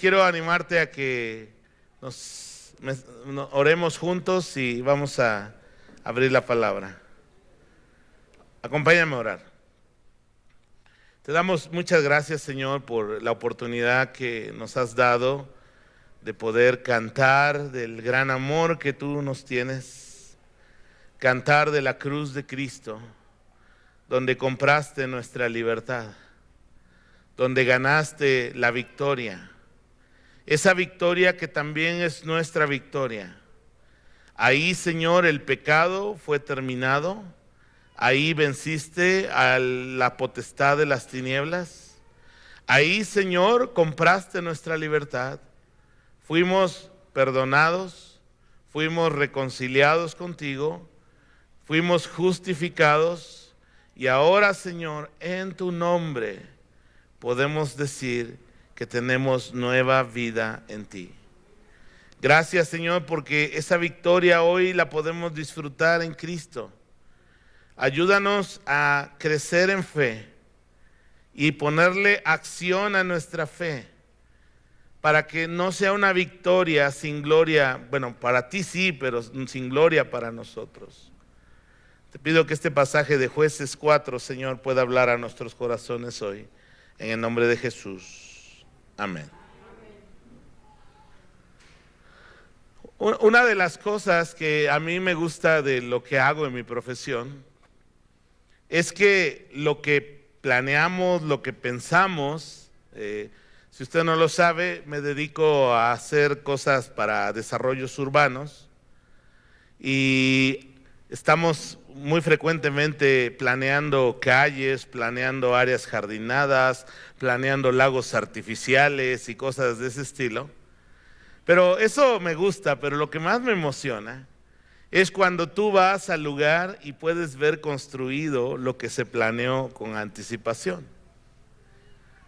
quiero animarte a que oremos juntos y vamos a abrir la palabra. Acompáñame a orar. Te damos muchas gracias, Señor, por la oportunidad que nos has dado de poder cantar del gran amor que tú nos tienes, cantar de la cruz de Cristo, donde compraste nuestra libertad, donde ganaste la victoria, esa victoria que también es nuestra victoria. Ahí, Señor, el pecado fue terminado. Ahí venciste a la potestad de las tinieblas. Ahí, Señor, compraste nuestra libertad. Fuimos perdonados, fuimos reconciliados contigo, fuimos justificados. Y ahora, Señor, en tu nombre podemos decir que tenemos nueva vida en ti. Gracias, Señor, porque esa victoria hoy la podemos disfrutar en Cristo. Ayúdanos a crecer en fe y ponerle acción a nuestra fe para que no sea una victoria sin gloria. Bueno, para ti sí, pero sin gloria para nosotros. Te pido que este pasaje de Jueces 4, Señor, pueda hablar a nuestros corazones hoy. En el nombre de Jesús. Amén. Una de las cosas que a mí me gusta de lo que hago en mi profesión es que lo que planeamos, lo que pensamos, si usted no lo sabe, me dedico a hacer cosas para desarrollos urbanos y estamos muy frecuentemente planeando calles, planeando áreas jardinadas, planeando lagos artificiales y cosas de ese estilo. Pero eso me gusta, pero lo que más me emociona es cuando tú vas al lugar y puedes ver construido lo que se planeó con anticipación.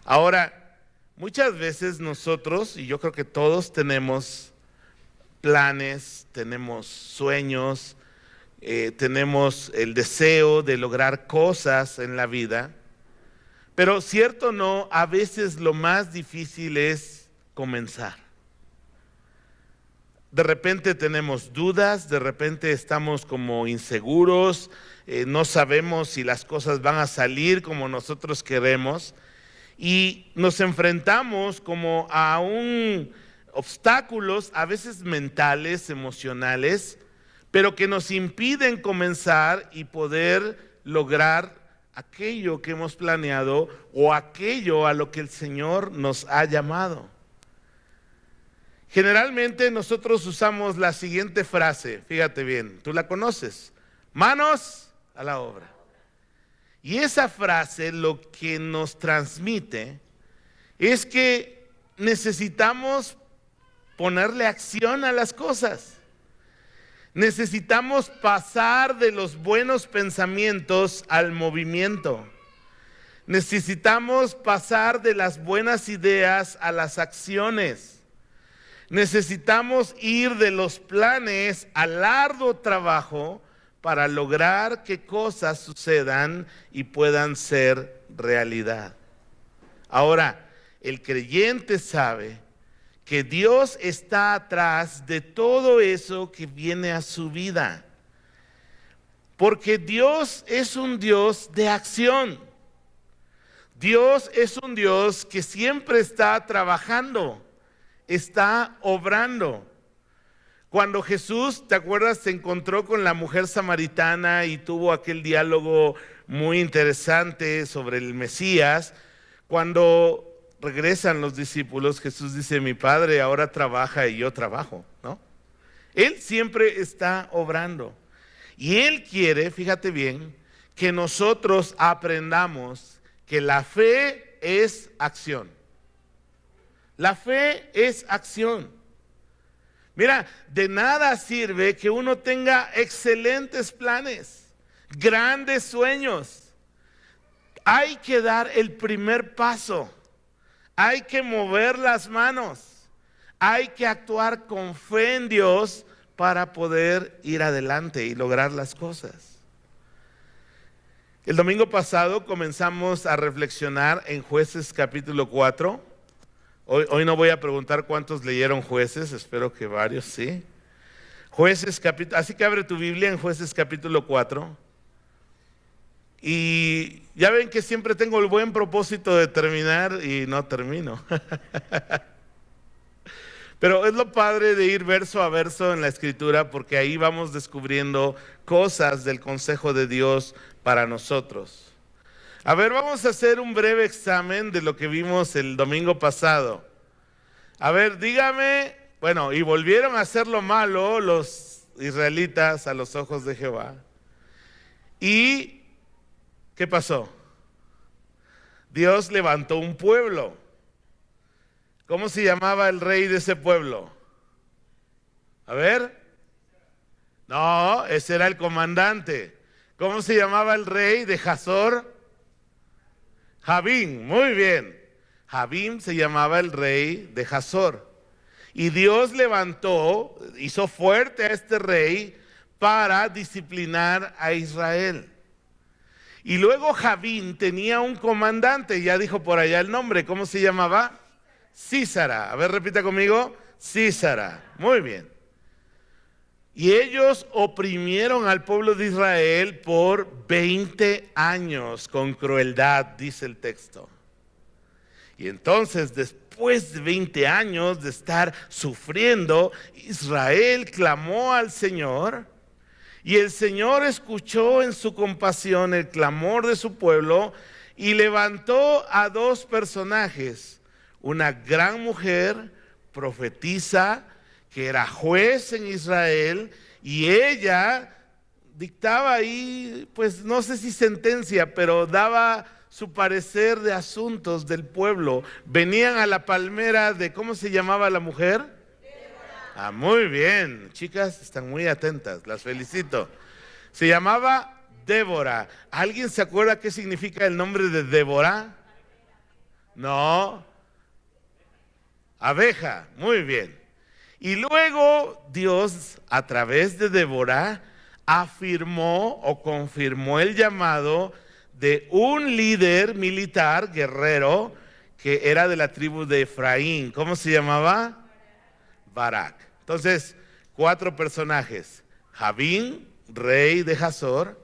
Ahora, muchas veces nosotros, y yo creo que todos tenemos planes, tenemos sueños, tenemos el deseo de lograr cosas en la vida, pero cierto o no, a veces lo más difícil es comenzar. De repente tenemos dudas, de repente estamos como inseguros, no sabemos si las cosas van a salir como nosotros queremos y nos enfrentamos como a obstáculos, a veces mentales, emocionales, pero que nos impiden comenzar y poder lograr aquello que hemos planeado o aquello a lo que el Señor nos ha llamado. Generalmente nosotros usamos la siguiente frase, fíjate bien, tú la conoces: manos a la obra. Y esa frase lo que nos transmite es que necesitamos ponerle acción a las cosas. Necesitamos pasar de los buenos pensamientos al movimiento. Necesitamos pasar de las buenas ideas a las acciones. Necesitamos ir de los planes al arduo trabajo para lograr que cosas sucedan y puedan ser realidad. Ahora, el creyente sabe que Dios está atrás de todo eso que viene a su vida. Porque Dios es un Dios de acción. Dios es un Dios que siempre está trabajando, está obrando. Cuando Jesús, ¿te acuerdas?, se encontró con la mujer samaritana y tuvo aquel diálogo muy interesante sobre el Mesías. Cuando regresan los discípulos, Jesús dice: mi Padre ahora trabaja y yo trabajo, ¿no? Él siempre está obrando. Y Él quiere, fíjate bien, que nosotros aprendamos que la fe es acción. La fe es acción. Mira, de nada sirve que uno tenga excelentes planes, grandes sueños. Hay que dar el primer paso. Hay que mover las manos. Hay que actuar con fe en Dios para poder ir adelante y lograr las cosas. El domingo pasado comenzamos a reflexionar en Jueces capítulo 4. Hoy no voy a preguntar cuántos leyeron Jueces, espero que varios, sí. Jueces capítulo, así que abre tu Biblia en Jueces capítulo 4. Y ya ven que siempre tengo el buen propósito de terminar y no termino. Pero es lo padre de ir verso a verso en la Escritura, porque ahí vamos descubriendo cosas del consejo de Dios para nosotros. A ver, vamos a hacer un breve examen de lo que vimos el domingo pasado. A ver, dígame, bueno, y volvieron a hacer lo malo los israelitas a los ojos de Jehová. ¿Y qué pasó? Dios levantó un pueblo. ¿Cómo se llamaba el rey de ese pueblo? A ver. No, ese era el comandante. ¿Cómo se llamaba el rey de Hazor? Jabín, muy bien. Jabín se llamaba el rey de Hazor. Y Dios levantó, hizo fuerte a este rey para disciplinar a Israel. Y luego Jabín tenía un comandante, ya dijo por allá el nombre, ¿cómo se llamaba? Sísara. A ver, repita conmigo, Sísara. Muy bien. Y ellos oprimieron al pueblo de Israel por 20 años con crueldad, dice el texto. Y entonces, después de 20 años de estar sufriendo, Israel clamó al Señor. Y el Señor escuchó en su compasión el clamor de su pueblo y levantó a dos personajes. Una gran mujer, profetisa, que era juez en Israel, y ella dictaba ahí, pues no sé si sentencia, pero daba su parecer de asuntos del pueblo. Venían a la palmera de, ¿cómo se llamaba la mujer? Débora. Muy bien, chicas, están muy atentas, las felicito. Se llamaba Débora. ¿Alguien se acuerda qué significa el nombre de Débora? No. Abeja, muy bien. Y luego Dios, a través de Débora, afirmó o confirmó el llamado de un líder militar, guerrero, que era de la tribu de Efraín. ¿Cómo se llamaba? Barak. Entonces, 4 personajes. Jabín, rey de Hazor.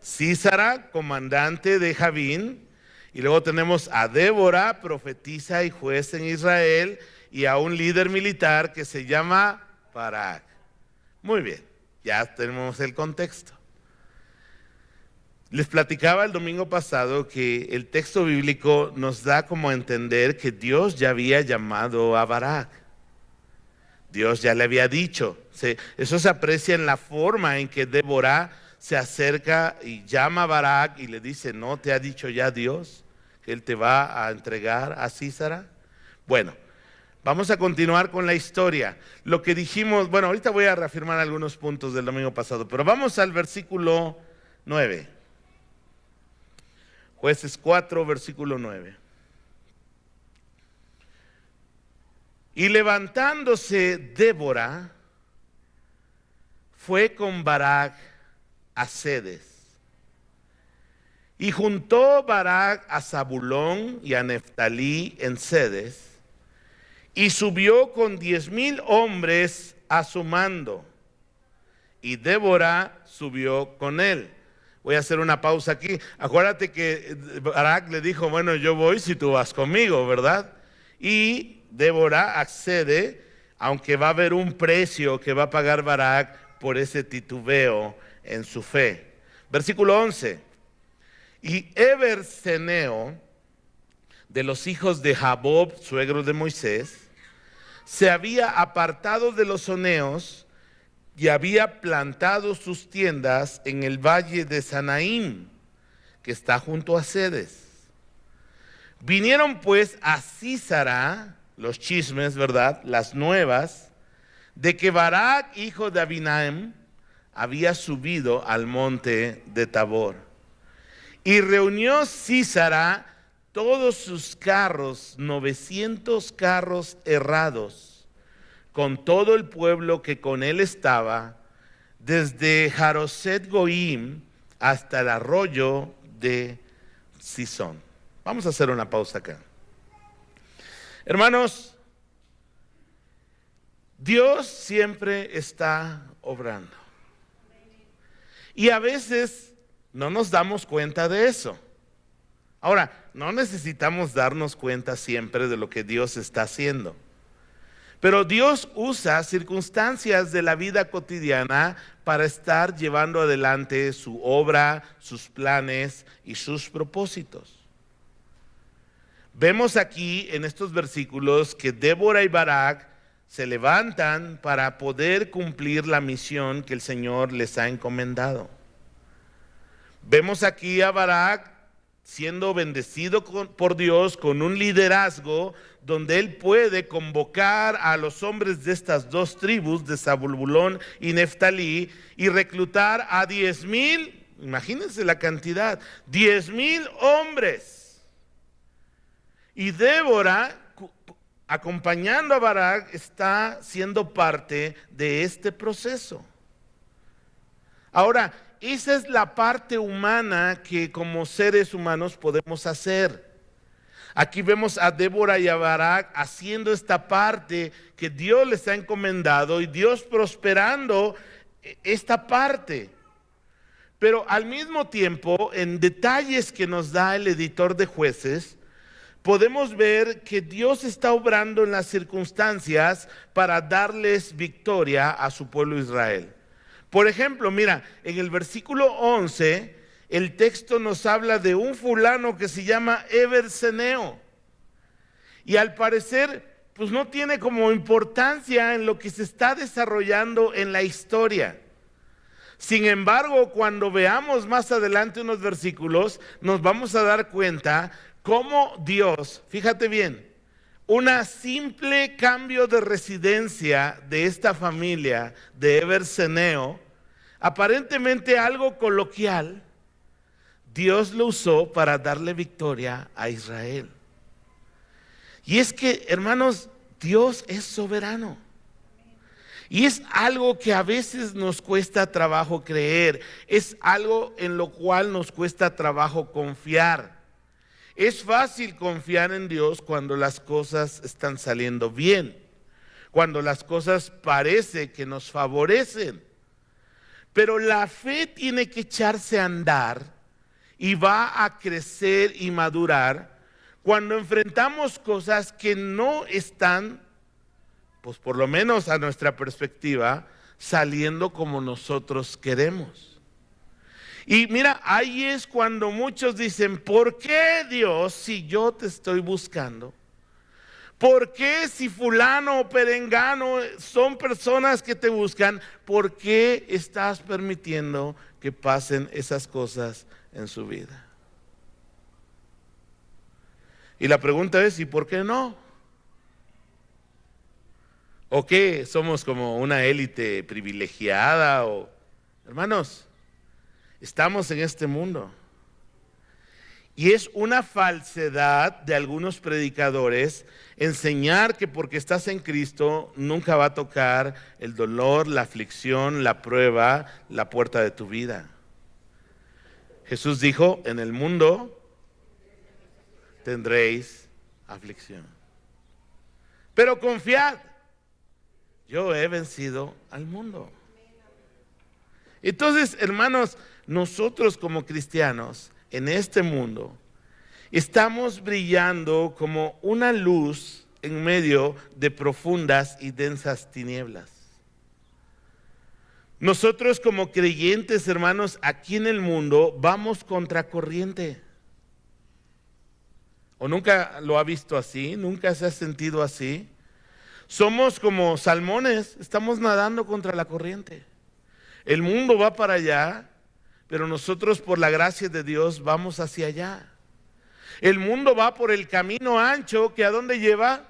Sísara, comandante de Jabín. Y luego tenemos a Débora, profetisa y juez en Israel. Y a un líder militar que se llama Barak. Muy bien, ya tenemos el contexto. Les platicaba el domingo pasado que el texto bíblico nos da como a entender que Dios ya había llamado a Barak. Dios ya le había dicho. Eso se aprecia en la forma en que Débora se acerca y llama a Barak y le dice, ¿no te ha dicho ya Dios que Él te va a entregar a Sísara? Bueno, vamos a continuar con la historia. Lo que dijimos, bueno, ahorita voy a reafirmar algunos puntos del domingo pasado, pero vamos al versículo 9. Jueces 4, versículo 9. Y levantándose Débora, fue con Barak a Cedes. Y juntó Barak a Zabulón y a Neftalí en Cedes, y subió con 10,000 hombres a su mando, y Débora subió con él. Voy a hacer una pausa aquí. Acuérdate que Barak le dijo, bueno, yo voy si tú vas conmigo, ¿verdad? Y Débora accede, aunque va a haber un precio que va a pagar Barak por ese titubeo en su fe. Versículo 11. Y Eberseneo, de los hijos de Jabob, suegro de Moisés, se había apartado de los oneos y había plantado sus tiendas en el valle de Sanaim, que está junto a Cedes. Vinieron pues a Sísara, los chismes, ¿verdad?, las nuevas, de que Barak, hijo de Abinaam, había subido al monte de Tabor. Y reunió Sísara todos sus carros, 900 carros herrados, con todo el pueblo que con él estaba, desde Jaroset Goim hasta el arroyo de Sison. Vamos a hacer una pausa acá. Hermanos, Dios siempre está obrando. Y a veces no nos damos cuenta de eso. Ahora, no necesitamos darnos cuenta siempre de lo que Dios está haciendo. Pero Dios usa circunstancias de la vida cotidiana para estar llevando adelante su obra, sus planes y sus propósitos. Vemos aquí en estos versículos que Débora y Barak se levantan para poder cumplir la misión que el Señor les ha encomendado. Vemos aquí a Barak siendo bendecido por Dios con un liderazgo donde él puede convocar a los hombres de estas dos tribus, de Zabulón y Neftalí, y reclutar a 10,000, imagínense la cantidad, 10,000 hombres. Y Débora, acompañando a Barak, está siendo parte de este proceso. Ahora, esa es la parte humana que como seres humanos podemos hacer. Aquí vemos a Débora y a Barak haciendo esta parte que Dios les ha encomendado y Dios prosperando esta parte. Pero al mismo tiempo, en detalles que nos da el editor de Jueces, podemos ver que Dios está obrando en las circunstancias para darles victoria a su pueblo Israel. Por ejemplo, mira, en el versículo 11, el texto nos habla de un fulano que se llama Eberseneo. Y al parecer, pues no tiene como importancia en lo que se está desarrollando en la historia. Sin embargo, cuando veamos más adelante unos versículos, nos vamos a dar cuenta cómo Dios, fíjate bien, una simple cambio de residencia de esta familia de Eberseneo, aparentemente algo coloquial, Dios lo usó para darle victoria a Israel. Y es que, hermanos, Dios es soberano. Y es algo que a veces nos cuesta trabajo creer, es algo en lo cual nos cuesta trabajo confiar. Es fácil confiar en Dios cuando las cosas están saliendo bien, cuando las cosas parece que nos favorecen. Pero la fe tiene que echarse a andar y va a crecer y madurar cuando enfrentamos cosas que no están, pues por lo menos a nuestra perspectiva, saliendo como nosotros queremos. Y mira, ahí es cuando muchos dicen, ¿por qué Dios si yo te estoy buscando? ¿Por qué si fulano o perengano son personas que te buscan? ¿Por qué estás permitiendo que pasen esas cosas en su vida? Y la pregunta es, ¿y por qué no? ¿O qué? ¿Somos como una élite privilegiada? Hermanos, estamos en este mundo. Y es una falsedad de algunos predicadores enseñar que porque estás en Cristo nunca va a tocar el dolor, la aflicción, la prueba, la puerta de tu vida. Jesús dijo, en el mundo tendréis aflicción. Pero confiad, yo he vencido al mundo. Entonces, hermanos, nosotros como cristianos en este mundo estamos brillando como una luz en medio de profundas y densas tinieblas. Nosotros como creyentes, hermanos, aquí en el mundo vamos contracorriente. ¿O nunca lo ha visto así? ¿Nunca se ha sentido así? Somos como salmones, estamos nadando contra la corriente. El mundo va para allá, pero nosotros por la gracia de Dios vamos hacia allá. El mundo va por el camino ancho que ¿a dónde lleva?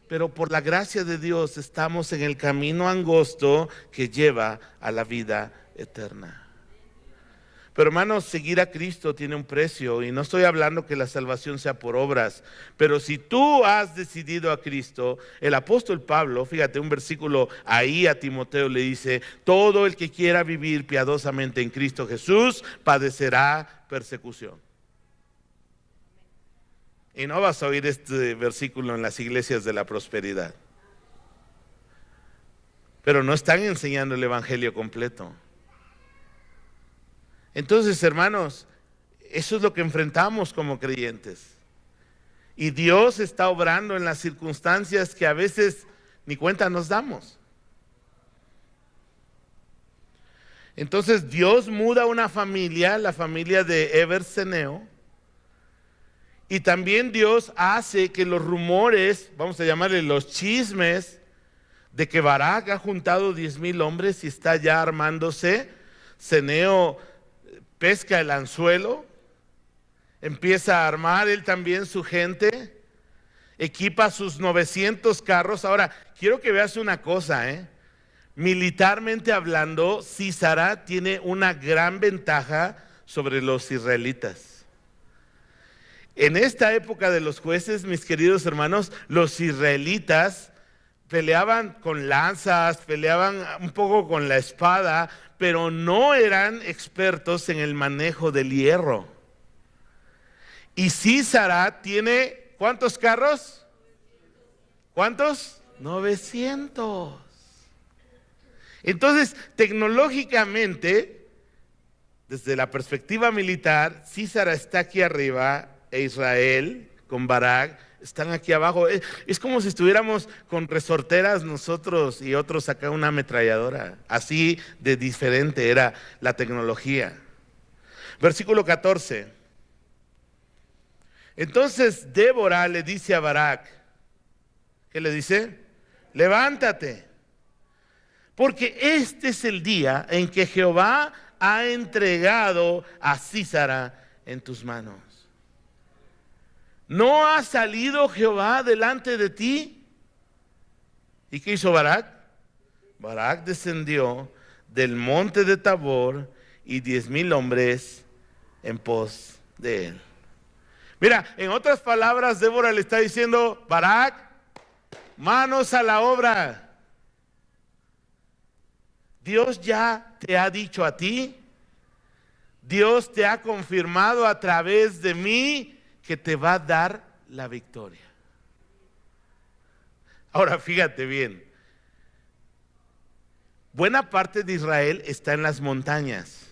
Pero por la gracia de Dios estamos en el camino angosto que lleva a la vida eterna. Pero hermanos, seguir a Cristo tiene un precio y no estoy hablando que la salvación sea por obras, pero si tú has decidido a Cristo, el apóstol Pablo, fíjate un versículo ahí a Timoteo le dice, todo el que quiera vivir piadosamente en Cristo Jesús padecerá persecución. Y no vas a oír este versículo en las iglesias de la prosperidad. Pero no están enseñando el evangelio completo. Entonces, hermanos, eso es lo que enfrentamos como creyentes. Y Dios está obrando en las circunstancias que a veces ni cuenta nos damos. Entonces Dios muda una familia, la familia de Eber-Seneo, y también Dios hace que los rumores, vamos a llamarle los chismes, de que Barak ha juntado 10,000 hombres y está ya armándose. Seneo pesca el anzuelo, empieza a armar él también su gente, equipa sus 900 carros. Ahora, quiero que veas una cosa, militarmente hablando, Sísara tiene una gran ventaja sobre los israelitas. En esta época de los jueces, mis queridos hermanos, los israelitas peleaban con lanzas, peleaban un poco con la espada, pero no eran expertos en el manejo del hierro. Y Sísara tiene, ¿cuántos carros? ¿Cuántos? 900. Entonces, tecnológicamente, desde la perspectiva militar, Sísara está aquí arriba e Israel con Barak están aquí abajo. Es como si estuviéramos con resorteras nosotros y otros acá una ametralladora. Así de diferente era la tecnología. Versículo 14. Entonces Débora le dice a Barak, ¿qué le dice? Levántate, porque este es el día en que Jehová ha entregado a Sísara en tus manos. ¿No ha salido Jehová delante de ti? ¿Y qué hizo Barak? Barak descendió del monte de Tabor y 10,000 hombres en pos de él. Mira, en otras palabras, Débora le está diciendo, Barak, manos a la obra. Dios ya te ha dicho a ti, Dios te ha confirmado a través de mí que te va a dar la victoria. Ahora fíjate bien, buena parte de Israel está en las montañas.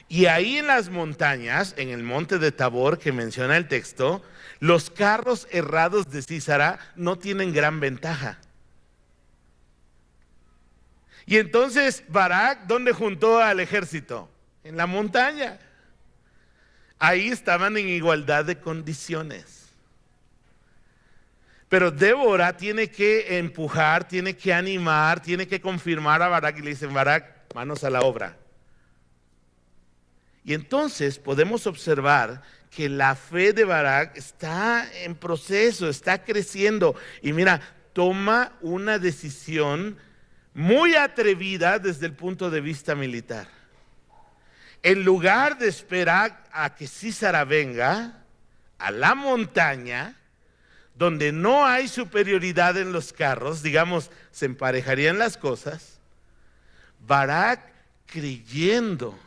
Y ahí en las montañas, en el monte de Tabor que menciona el texto, los carros errados de Sísara no tienen gran ventaja. Y entonces Barak, ¿dónde juntó al ejército? En la montaña. Ahí estaban en igualdad de condiciones. Pero Débora tiene que empujar, tiene que animar, tiene que confirmar a Barak y le dicen, Barak, manos a la obra. Y entonces podemos observar que la fe de Barak está en proceso, está creciendo. Y mira, toma una decisión muy atrevida desde el punto de vista militar. En lugar de esperar a que Sísara venga a la montaña, donde no hay superioridad en los carros, digamos, se emparejarían las cosas, Barak, creyendo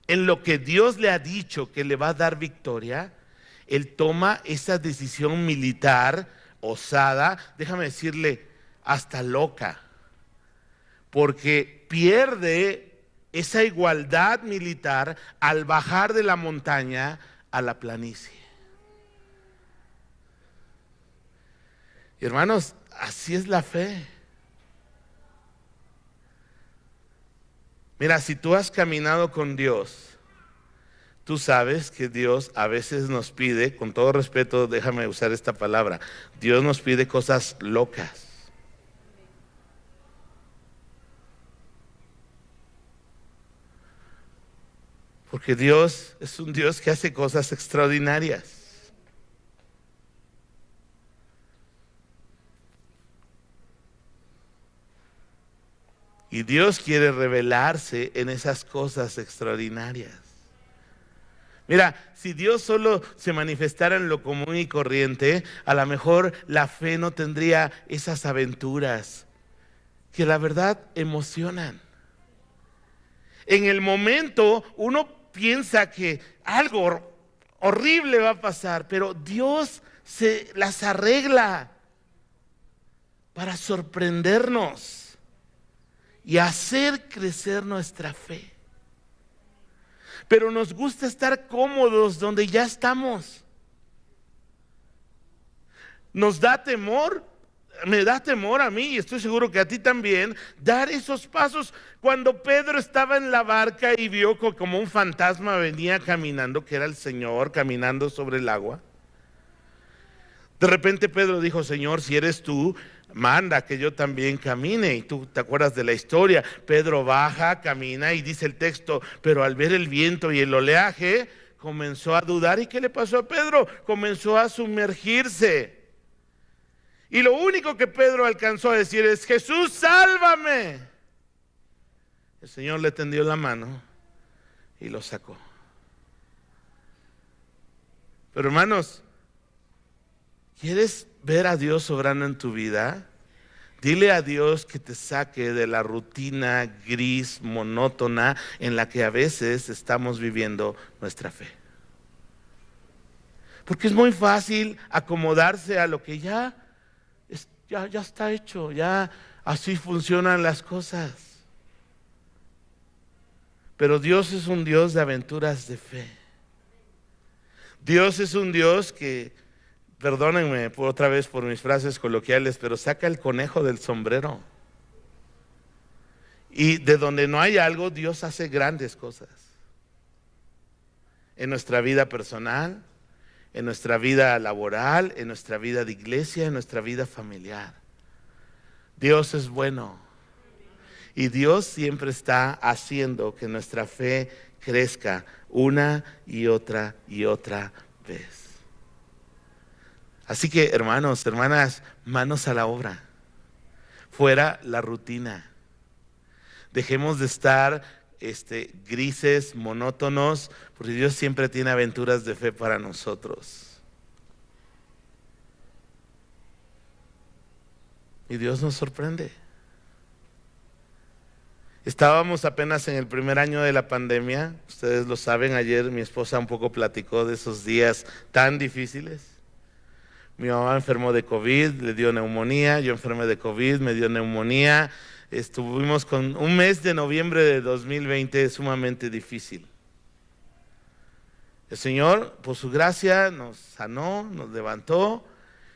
en lo que Dios le ha dicho que le va a dar victoria, él toma esa decisión militar osada, déjame decirle, hasta loca, porque pierde esa igualdad militar al bajar de la montaña a la planicie. Hermanos, así es la fe. Mira, si tú has caminado con Dios, tú sabes que Dios a veces nos pide, con todo respeto, déjame usar esta palabra, Dios nos pide cosas locas. Porque Dios es un Dios que hace cosas extraordinarias. Y Dios quiere revelarse en esas cosas extraordinarias. Mira, si Dios solo se manifestara en lo común y corriente, a lo mejor la fe no tendría esas aventuras que la verdad emocionan. En el momento uno piensa que algo horrible va a pasar, pero Dios se las arregla para sorprendernos y hacer crecer nuestra fe. Pero nos gusta estar cómodos donde ya estamos. Nos da temor, me da temor a mí y estoy seguro que a ti también, dar esos pasos. Cuando Pedro estaba en la barca y vio como un fantasma venía caminando, que era el Señor caminando sobre el agua, de repente Pedro dijo: Señor, si eres tú, manda que yo también camine. Y tú te acuerdas de la historia. Pedro baja, camina y dice el texto: pero al ver el viento y el oleaje comenzó a dudar. ¿Y qué le pasó a Pedro? Comenzó a sumergirse. Y lo único que Pedro alcanzó a decir es: Jesús, sálvame. El Señor le tendió la mano y lo sacó. Pero hermanos, ¿quieres ver a Dios obrando en tu vida? Dile a Dios que te saque de la rutina gris, monótona en la que a veces estamos viviendo nuestra fe. Porque es muy fácil acomodarse a lo que ya está hecho, ya así funcionan las cosas. Pero Dios es un Dios de aventuras de fe. Dios es un Dios que, perdónenme otra vez por mis frases coloquiales, pero saca el conejo del sombrero. Y de donde no hay algo, Dios hace grandes cosas. En nuestra vida personal, en nuestra vida laboral, en nuestra vida de iglesia, en nuestra vida familiar. Dios es bueno. Y Dios siempre está haciendo que nuestra fe crezca una y otra vez. Así que, hermanos, hermanas, manos a la obra. Fuera la rutina. Dejemos de estar grises, monótonos, porque Dios siempre tiene aventuras de fe para nosotros. Y Dios nos sorprende. Estábamos apenas en el primer año de la pandemia. Ustedes lo saben, ayer mi esposa un poco platicó de esos días tan difíciles. Mi mamá enfermó de COVID, le dio neumonía. Yo enfermé de COVID, me dio neumonía. Estuvimos con un mes de noviembre de 2020 sumamente difícil. El Señor, por su gracia, nos sanó, nos levantó.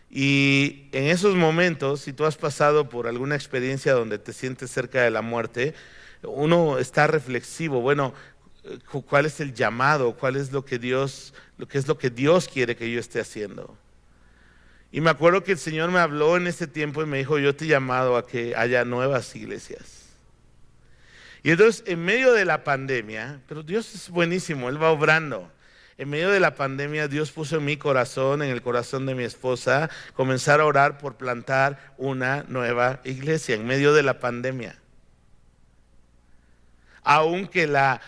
Y en esos momentos, si tú has pasado por alguna experiencia donde te sientes cerca de la muerte, uno está reflexivo. Bueno, ¿cuál es el llamado? ¿Cuál es lo que Dios quiere que yo esté haciendo? Y me acuerdo que el Señor me habló en ese tiempo y me dijo: yo te he llamado a que haya nuevas iglesias. Y entonces, en medio de la pandemia, pero Dios es buenísimo, Él va obrando. En medio de la pandemia, Dios puso en mi corazón, en el corazón de mi esposa, comenzar a orar por plantar una nueva iglesia en medio de la pandemia. Aunque la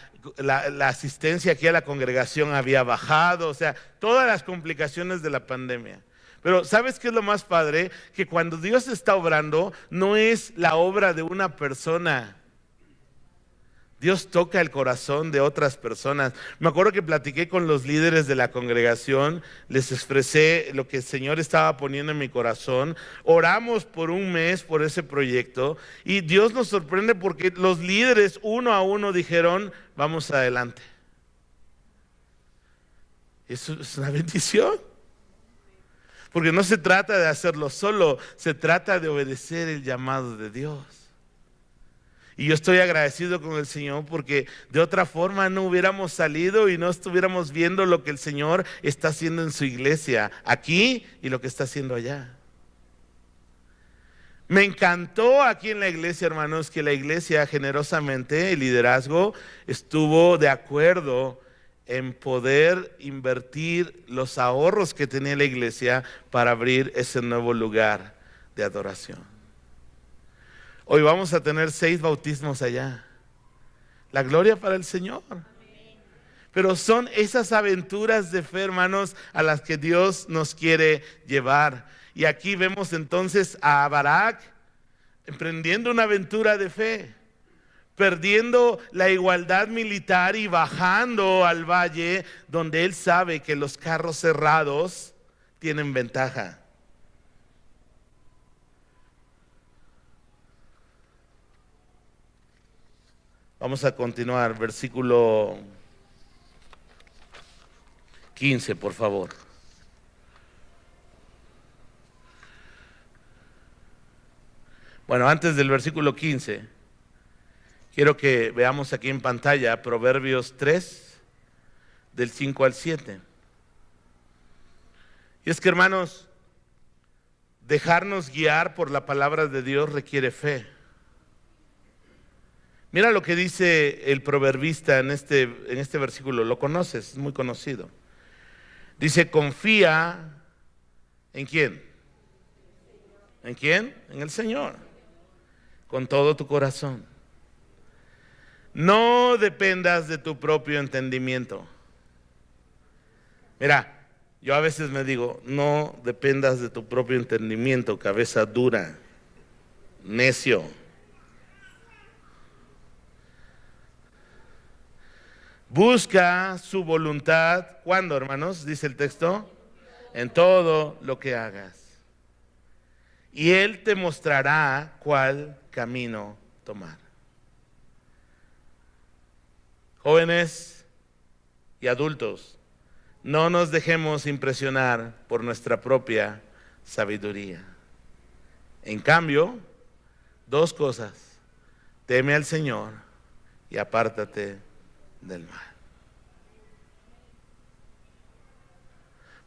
asistencia aquí a la congregación había bajado, o sea, todas las complicaciones de la pandemia. Pero ¿sabes qué es lo más padre? Que cuando Dios está obrando, no es la obra de una persona. Dios toca el corazón de otras personas. Me acuerdo que platiqué con los líderes de la congregación, les expresé lo que el Señor estaba poniendo en mi corazón. Oramos por un mes por ese proyecto y Dios nos sorprende porque los líderes uno a uno dijeron: vamos adelante. Eso es una bendición. Porque no se trata de hacerlo solo, se trata de obedecer el llamado de Dios. Y yo estoy agradecido con el Señor porque de otra forma no hubiéramos salido y no estuviéramos viendo lo que el Señor está haciendo en su iglesia aquí y lo que está haciendo allá. Me encantó aquí en la iglesia, hermanos, que la iglesia generosamente, el liderazgo, estuvo de acuerdo en poder invertir los ahorros que tenía la iglesia para abrir ese nuevo lugar de adoración. Hoy vamos a tener 6 bautismos allá. La gloria para el Señor. Pero son esas aventuras de fe, hermanos, a las que Dios nos quiere llevar. Y aquí vemos entonces a Barak emprendiendo una aventura de fe. perdiendo la igualdad militar y bajando al valle donde él sabe que los carros cerrados tienen ventaja. Vamos a continuar, versículo 15, por favor. Bueno, antes del versículo 15, quiero que veamos aquí en pantalla Proverbios 3, del 5 al 7. Y es que, hermanos, dejarnos guiar por la palabra de Dios requiere fe. Mira lo que dice el proverbista en este versículo, lo conoces, es muy conocido. Dice, confía ¿en quién? ¿En quién? En el Señor, con todo tu corazón. No dependas de tu propio entendimiento. Mira, yo a veces me digo, no dependas de tu propio entendimiento, cabeza dura, necio. Busca su voluntad, ¿cuándo, hermanos? Dice el texto, en todo lo que hagas. Y Él te mostrará cuál camino tomar. Jóvenes y adultos, no nos dejemos impresionar por nuestra propia sabiduría. En cambio, dos cosas: teme al Señor y apártate del mal.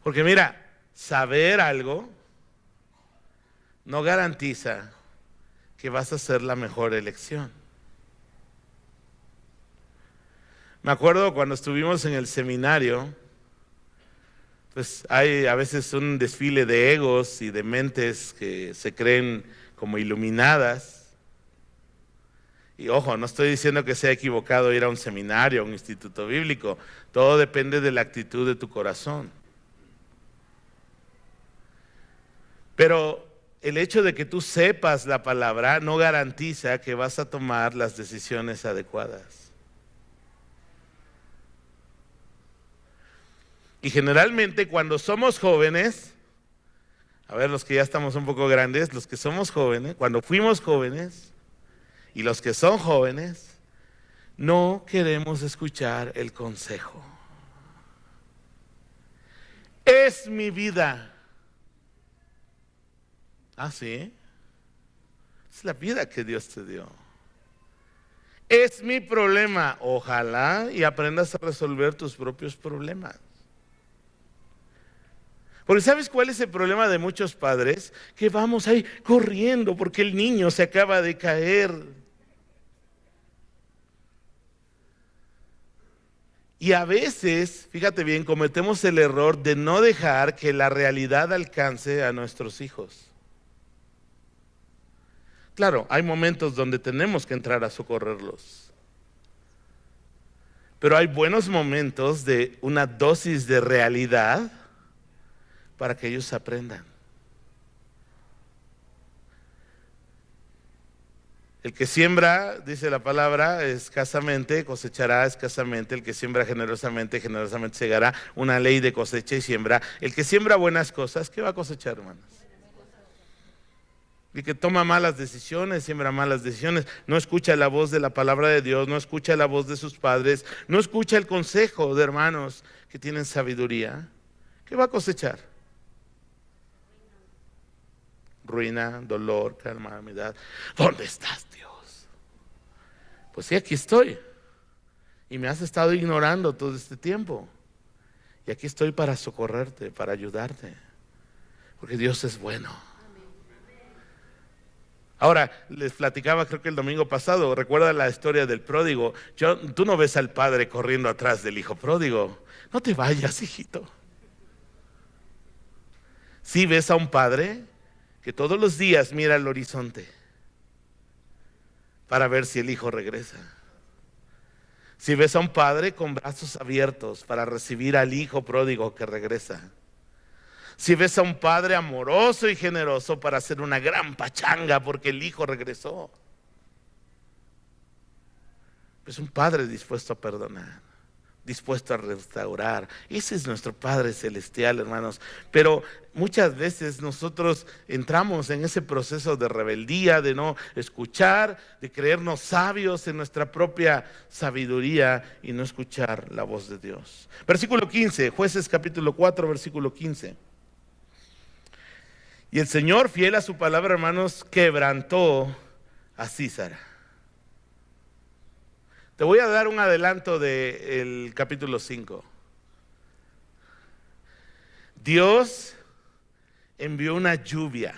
Porque mira, saber algo no garantiza que vas a hacer la mejor elección. Me acuerdo cuando estuvimos en el seminario, pues hay a veces un desfile de egos y de mentes que se creen como iluminadas. Y ojo, no estoy diciendo que sea equivocado ir a un seminario, a un instituto bíblico. Todo depende de la actitud de tu corazón. Pero el hecho de que tú sepas la palabra no garantiza que vas a tomar las decisiones adecuadas. Y generalmente cuando somos jóvenes, a ver, los que ya estamos un poco grandes, los que somos jóvenes, cuando fuimos jóvenes, y los que son jóvenes, no queremos escuchar el consejo. Es mi vida. ¿Ah, sí? Es la vida que Dios te dio. Es mi problema. Ojalá y aprendas a resolver tus propios problemas. Porque ¿sabes cuál es el problema de muchos padres? Que vamos ahí corriendo porque el niño se acaba de caer. Y a veces, fíjate bien, cometemos el error de no dejar que la realidad alcance a nuestros hijos. Claro, hay momentos donde tenemos que entrar a socorrerlos. Pero hay buenos momentos de una dosis de realidad para que ellos aprendan. El que siembra, dice la palabra, escasamente cosechará escasamente. El que siembra generosamente, generosamente segará. Una ley de cosecha y siembra. El que siembra buenas cosas, ¿qué va a cosechar, hermanos? El que toma malas decisiones, siembra malas decisiones. No escucha la voz de la palabra de Dios, no escucha la voz de sus padres, no escucha el consejo de hermanos que tienen sabiduría. ¿Qué va a cosechar? Ruina, dolor, calamidad. ¿Dónde estás, Dios? Pues sí, aquí estoy. Y me has estado ignorando todo este tiempo. Y aquí estoy para socorrerte, para ayudarte. Porque Dios es bueno. Ahora, les platicaba, creo que el domingo pasado, recuerda la historia del pródigo. Tú no ves al padre corriendo atrás del hijo pródigo. No te vayas, hijito. Sí ves a un padre que todos los días mira al horizonte para ver si el hijo regresa. Si ves a un padre con brazos abiertos para recibir al hijo pródigo que regresa. Si ves a un padre amoroso y generoso para hacer una gran pachanga porque el hijo regresó. Es un Padre dispuesto a perdonar, dispuesto a restaurar. Ese es nuestro Padre celestial, hermanos. Pero muchas veces nosotros entramos en ese proceso de rebeldía, de no escuchar, de creernos sabios en nuestra propia sabiduría y no escuchar la voz de Dios. Versículo 15, Jueces capítulo 4, versículo 15. Y el Señor, fiel a su palabra, hermanos, quebrantó a Sísara. Te voy a dar un adelanto del capítulo 5. Dios envió una lluvia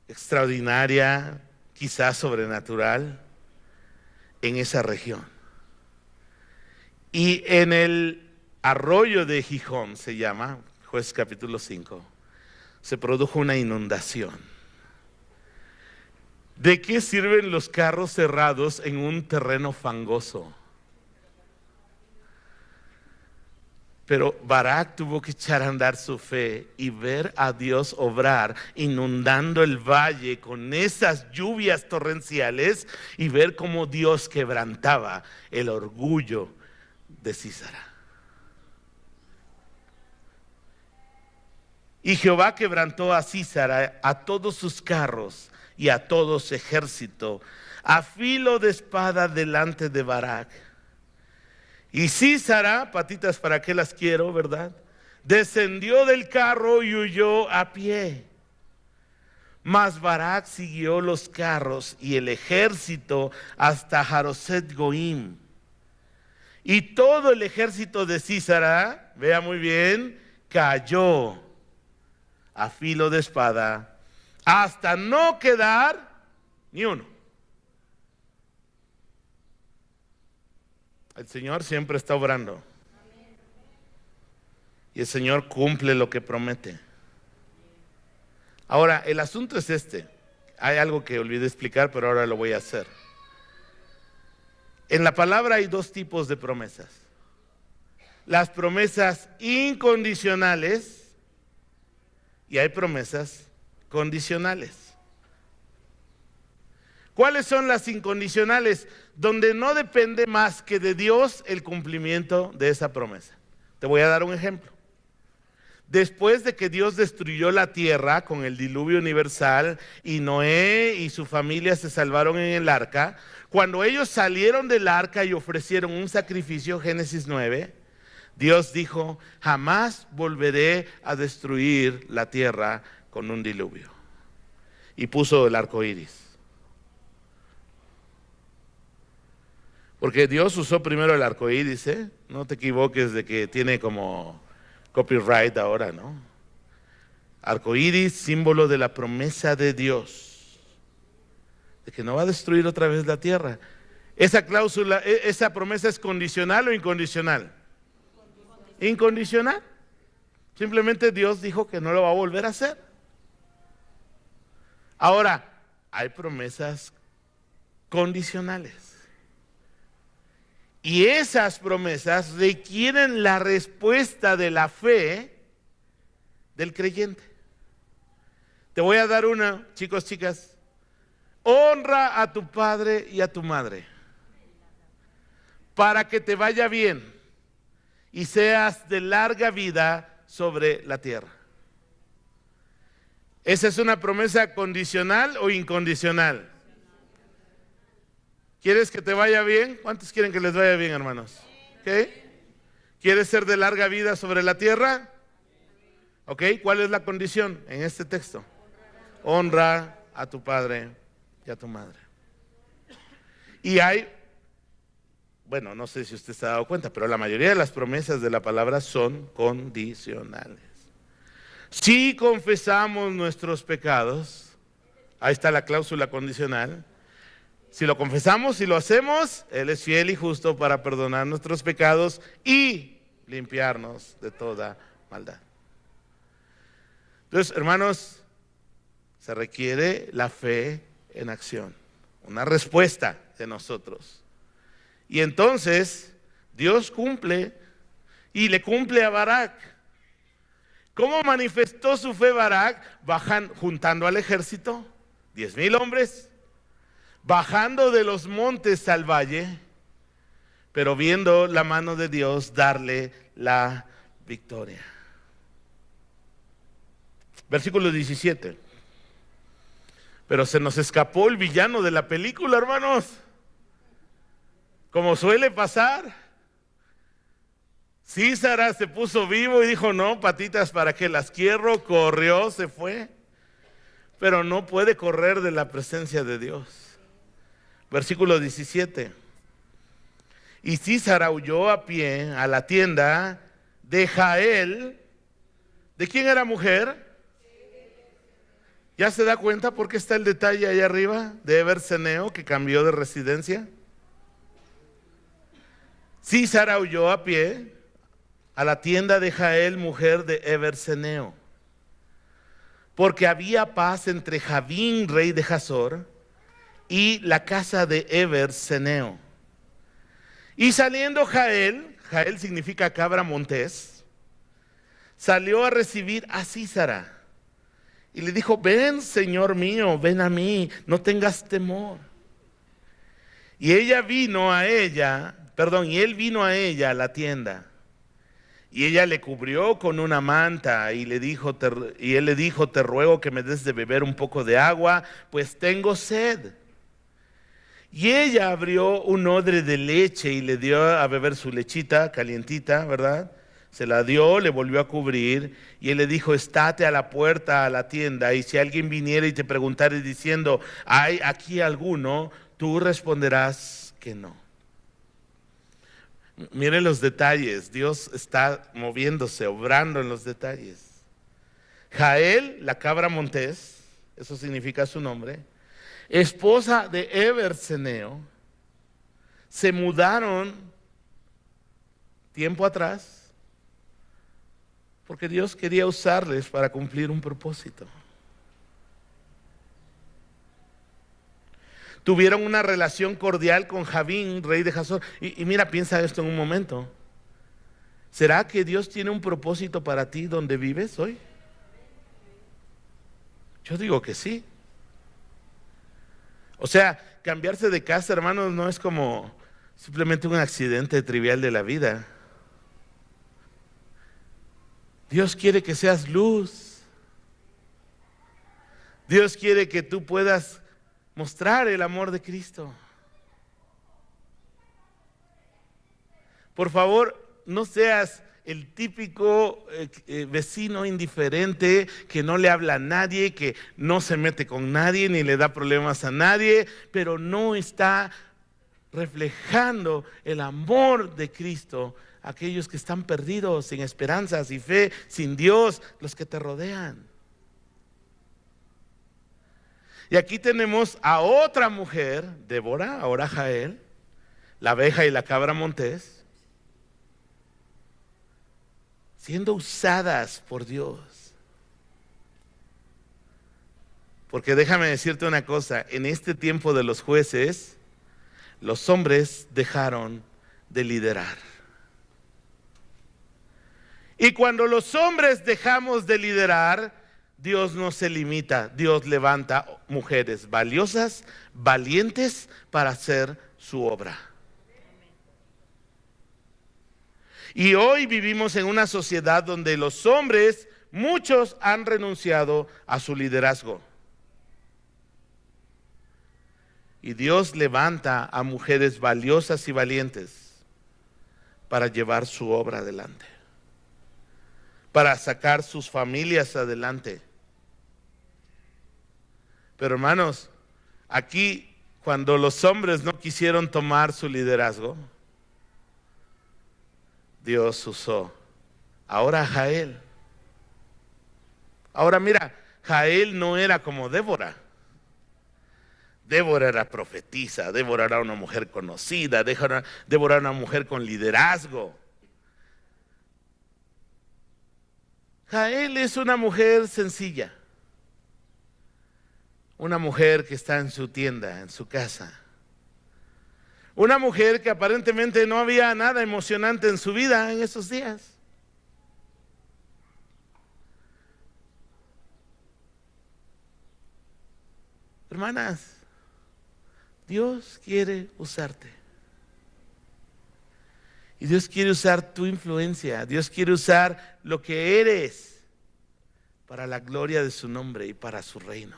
extraordinaria, quizás sobrenatural, en esa región. Y en el arroyo de Gijón, se llama, Jueces capítulo 5, se produjo una inundación. ¿De qué sirven los carros cerrados en un terreno fangoso? Pero Barak tuvo que echar a andar su fe y ver a Dios obrar, inundando el valle con esas lluvias torrenciales, y ver cómo Dios quebrantaba el orgullo de Sísara. Y Jehová quebrantó a Sísara, a todos sus carros y a todo su ejército, a filo de espada delante de Barak. Y Sísara, patitas, ¿para qué las quiero, verdad? Descendió del carro y huyó a pie. Mas Barak siguió los carros y el ejército hasta Haroset Goim. Y todo el ejército de Sísara, vea muy bien, cayó a filo de espada, hasta no quedar ni uno. El Señor siempre está obrando. Y el Señor cumple lo que promete. Ahora, el asunto es este. Hay algo que olvidé explicar, pero ahora lo voy a hacer. En la palabra hay dos tipos de promesas. Las promesas incondicionales y hay promesas condicionales. ¿Cuáles son las incondicionales? Donde no depende más que de Dios el cumplimiento de esa promesa. Te voy a dar un ejemplo. Después de que Dios destruyó la tierra con el diluvio universal y Noé y su familia se salvaron en el arca, cuando ellos salieron del arca y ofrecieron un sacrificio, Génesis 9, Dios dijo: jamás volveré a destruir la tierra con un diluvio. Y puso el arco iris. Porque Dios usó primero el arco iris, ¿eh? No te equivoques de que tiene como copyright ahora, ¿no? Arco iris, símbolo de la promesa de Dios, de que no va a destruir otra vez la tierra. Esa cláusula, esa promesa, ¿es condicional o incondicional? Incondicional. Simplemente Dios dijo que no lo va a volver a hacer. Ahora, hay promesas condicionales. Y esas promesas requieren la respuesta de la fe del creyente. Te voy a dar una, chicos, chicas. Honra a tu padre y a tu madre, para que te vaya bien y seas de larga vida sobre la tierra. ¿Esa es una promesa condicional o incondicional? ¿Quieres que te vaya bien? ¿Cuántos quieren que les vaya bien, hermanos? ¿Okay? ¿Quieres ser de larga vida sobre la tierra? ¿Ok? ¿Cuál es la condición en este texto? Honra a tu padre y a tu madre. Y hay, bueno, no sé si usted se ha dado cuenta, pero la mayoría de las promesas de la palabra son condicionales. Si confesamos nuestros pecados, ahí está la cláusula condicional. Si lo confesamos y lo hacemos, Él es fiel y justo para perdonar nuestros pecados y limpiarnos de toda maldad. Entonces, hermanos, se requiere la fe en acción, una respuesta de nosotros. Y entonces, Dios cumple y le cumple a Barak. ¿Cómo manifestó su fe Barak? Juntando al ejército, 10,000 hombres. bajando de los montes al valle, pero viendo la mano de Dios darle la victoria. Versículo 17. Pero se nos escapó el villano de la película, hermanos. Como suele pasar. Císara se puso vivo y dijo, no, patitas, ¿para qué las quiero? Corrió, se fue. Pero no puede correr de la presencia de Dios. Versículo 17. Y Císara huyó a pie a la tienda de Jael. ¿De quién era mujer? ¿Ya se da cuenta por qué está el detalle ahí arriba? De Eberseneo, que cambió de residencia. Císara huyó a pie a la tienda de Jael, mujer de Eberseneo, porque había paz entre Javín, rey de Hazor, y la casa de Eberseneo. Y saliendo Jael, Jael significa cabra montés, salió a recibir a Císara. Y le dijo, ven, señor mío, ven a mí, no tengas temor. Y ella vino a ella, y él vino a ella a la tienda. Y ella le cubrió con una manta y él le dijo, te ruego que me des de beber un poco de agua, pues tengo sed. Y ella abrió un odre de leche y le dio a beber su lechita calientita, ¿verdad? Se la dio, le volvió a cubrir y él le dijo, estate a la puerta a la tienda y si alguien viniera y te preguntara diciendo, ¿hay aquí alguno? Tú responderás que no. Miren los detalles, Dios está moviéndose, obrando en los detalles. Jael, la cabra montés, eso significa su nombre, esposa de Eberseneo, se mudaron tiempo atrás porque Dios quería usarles para cumplir un propósito. Tuvieron una relación cordial con Javín, rey de Hazor. Y mira, piensa esto en un momento. ¿Será que Dios tiene un propósito para ti donde vives hoy? Yo digo que sí. O sea, cambiarse de casa, hermanos, no es como simplemente un accidente trivial de la vida. Dios quiere que seas luz. Dios quiere que tú puedas mostrar el amor de Cristo. Por favor, no seas el típico vecino indiferente que no le habla a nadie, que no se mete con nadie ni le da problemas a nadie, pero no está reflejando el amor de Cristo a aquellos que están perdidos, sin esperanza, sin fe, sin Dios, los que te rodean. Y aquí tenemos a otra mujer, Débora, ahora Jael, la abeja y la cabra montés, siendo usadas por Dios. Porque déjame decirte una cosa, en este tiempo de los jueces, los hombres dejaron de liderar. Y cuando los hombres dejamos de liderar, Dios no se limita, Dios levanta mujeres valiosas, valientes para hacer su obra. Y hoy vivimos en una sociedad donde los hombres, muchos han renunciado a su liderazgo. Y Dios levanta a mujeres valiosas y valientes para llevar su obra adelante, para sacar sus familias adelante. Pero hermanos, aquí cuando los hombres no quisieron tomar su liderazgo, Dios usó ahora a Jael. Ahora mira, Jael no era como Débora. Débora era profetisa, Débora era una mujer conocida, Débora era una mujer con liderazgo. Jael es una mujer sencilla, una mujer que está en su tienda, en su casa. Una mujer que aparentemente no había nada emocionante en su vida en esos días. Hermanas, Dios quiere usarte. Y Dios quiere usar tu influencia. Dios quiere usar lo que eres para la gloria de su nombre y para su reino.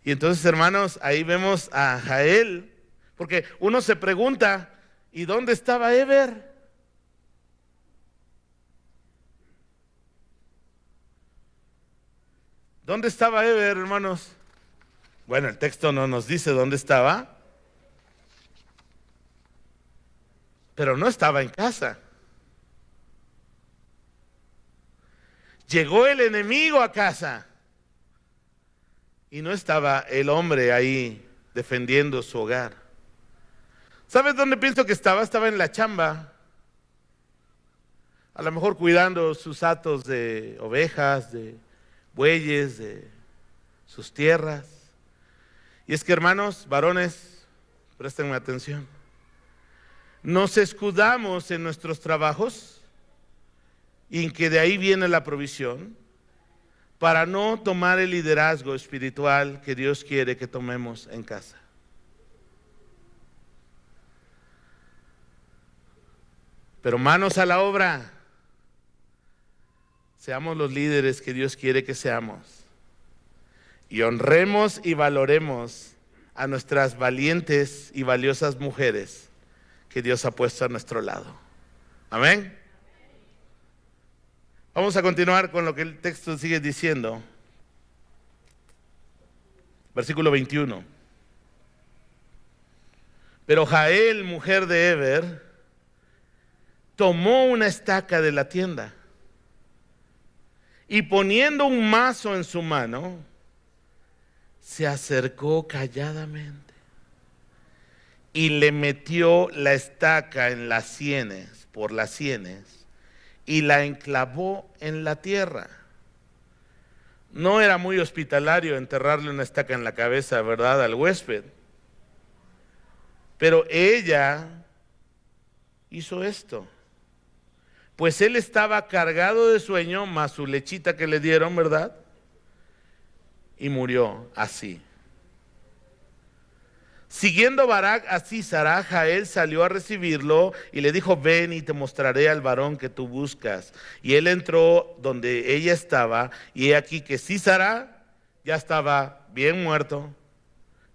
Y entonces, hermanos, ahí vemos a Jael, porque uno se pregunta, ¿y dónde estaba Eber? ¿Dónde estaba Eber, hermanos? Bueno, el texto no nos dice dónde estaba, pero no estaba en casa. Llegó el enemigo a casa y no estaba el hombre ahí defendiendo su hogar. ¿Sabes dónde pienso que estaba? Estaba en la chamba. A lo mejor cuidando sus hatos de ovejas, de bueyes, de sus tierras. Y es que, hermanos, varones, préstenme atención. Nos escudamos en nuestros trabajos y en que de ahí viene la provisión para no tomar el liderazgo espiritual que Dios quiere que tomemos en casa. Pero manos a la obra. Seamos los líderes que Dios quiere que seamos. Y honremos y valoremos a nuestras valientes y valiosas mujeres que Dios ha puesto a nuestro lado. Amén. Vamos a continuar con lo que el texto sigue diciendo. Versículo 21. Pero Jael, mujer de Eber, tomó una estaca de la tienda y poniendo un mazo en su mano, se acercó calladamente y le metió la estaca en las sienes, por las sienes, y la enclavó en la tierra. No era muy hospitalario enterrarle una estaca en la cabeza, ¿verdad?, al huésped. Pero ella hizo esto. Pues él estaba cargado de sueño, más su lechita que le dieron, ¿verdad? Y murió así. Siguiendo Barak a Sísara, Jael salió a recibirlo y le dijo: ven y te mostraré al varón que tú buscas. Y él entró donde ella estaba, y he aquí que Sísara ya estaba bien muerto,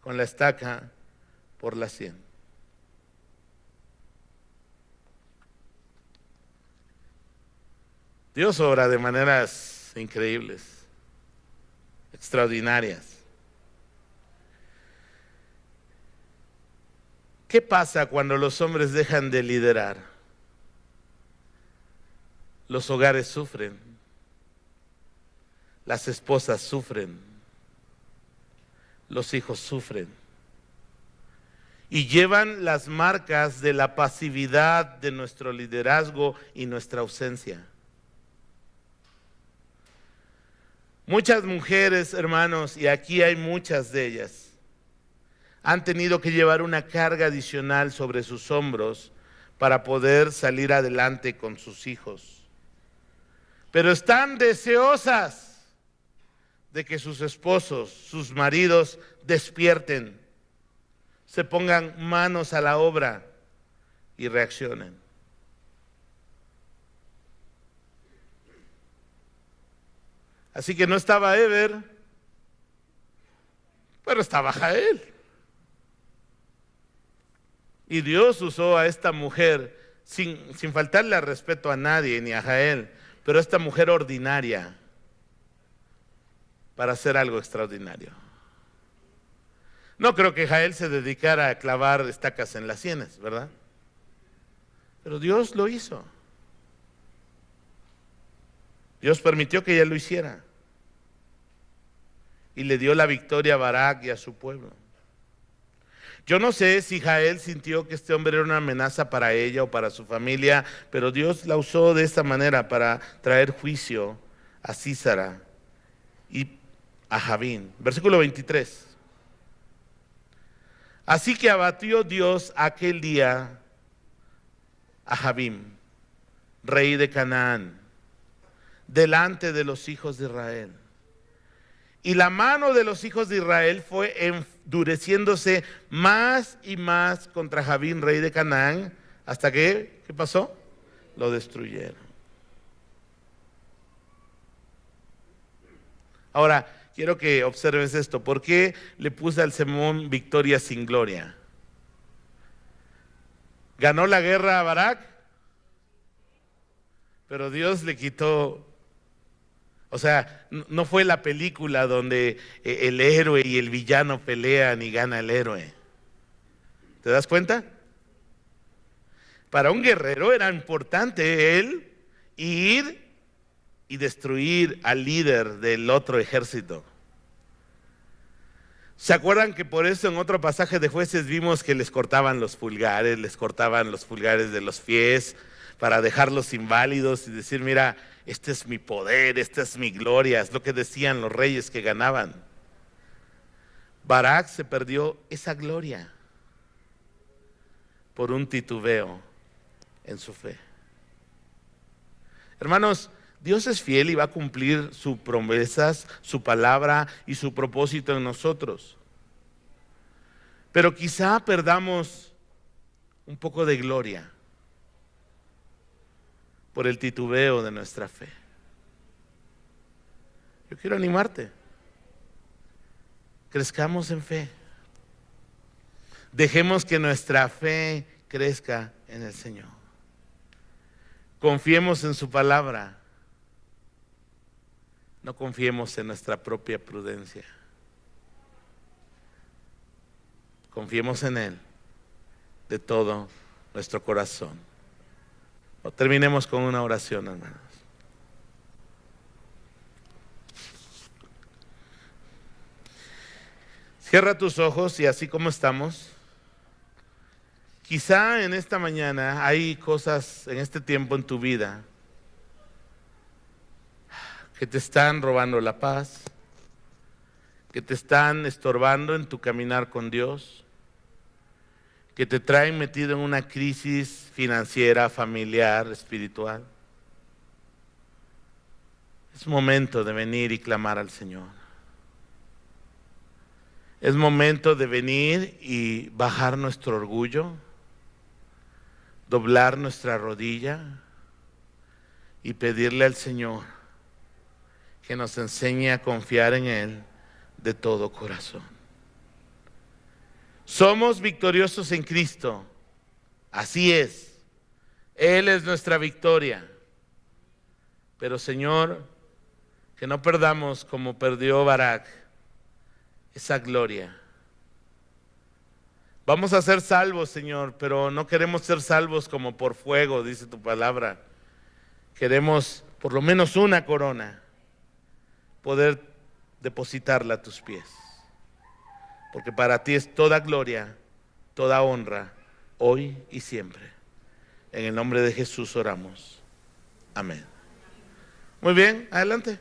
con la estaca por la sien. Dios obra de maneras increíbles, extraordinarias. ¿Qué pasa cuando los hombres dejan de liderar? Los hogares sufren, las esposas sufren, los hijos sufren y llevan las marcas de la pasividad de nuestro liderazgo y nuestra ausencia. Muchas mujeres, hermanos, y aquí hay muchas de ellas, han tenido que llevar una carga adicional sobre sus hombros para poder salir adelante con sus hijos. Pero están deseosas de que sus esposos, sus maridos despierten, se pongan manos a la obra y reaccionen. Así que no estaba Eber, pero estaba Jael. Y Dios usó a esta mujer, sin faltarle al respeto a nadie, ni a Jael, pero a esta mujer ordinaria, para hacer algo extraordinario. No creo que Jael se dedicara a clavar estacas en las sienes, ¿verdad? Pero Dios lo hizo. Dios permitió que ella lo hiciera. Y le dio la victoria a Barak y a su pueblo. Yo no sé si Jael sintió que este hombre era una amenaza para ella o para su familia, pero Dios la usó de esta manera para traer juicio a Sísara y a Jabín. Versículo 23. Así que abatió Dios aquel día a Jabín, rey de Canaán, delante de los hijos de Israel. Y la mano de los hijos de Israel fue endureciéndose más y más contra Jabín, rey de Canaán, hasta que, ¿qué pasó? Lo destruyeron. Ahora, quiero que observes esto. ¿Por qué le puse al sermón victoria sin gloria? ¿Ganó la guerra a Barak? Pero Dios le quitó. O sea, no fue la película donde el héroe y el villano pelean y gana el héroe. ¿Te das cuenta? Para un guerrero era importante él ir y destruir al líder del otro ejército. ¿Se acuerdan que por eso en otro pasaje de Jueces vimos que les cortaban los pulgares de los pies para dejarlos inválidos y decir, mira, este es mi poder, esta es mi gloria? Es lo que decían los reyes que ganaban. Barak se perdió esa gloria por un titubeo en su fe. Hermanos, Dios es fiel y va a cumplir sus promesas, su palabra y su propósito en nosotros. Pero quizá perdamos un poco de gloria por el titubeo de nuestra fe. Yo quiero animarte. Crezcamos en fe. Dejemos que nuestra fe crezca en el Señor. Confiemos en su palabra. No confiemos en nuestra propia prudencia. Confiemos en Él de todo nuestro corazón. Terminemos con una oración, hermanos. Cierra tus ojos y así como estamos, quizá en esta mañana hay cosas en este tiempo en tu vida que te están robando la paz, que te están estorbando en tu caminar con Dios, que te traen metido en una crisis financiera, familiar, espiritual. Es momento de venir y clamar al Señor. Es momento de venir y bajar nuestro orgullo, doblar nuestra rodilla y pedirle al Señor que nos enseñe a confiar en Él de todo corazón. Somos victoriosos en Cristo, así es. Él es nuestra victoria. Pero Señor, que no perdamos como perdió Barak esa gloria. Vamos a ser salvos, Señor, pero no queremos ser salvos como por fuego, dice tu palabra. Queremos por lo menos una corona, poder depositarla a tus pies. Porque para ti es toda gloria, toda honra, hoy y siempre. En el nombre de Jesús oramos. Amén. Muy bien, adelante.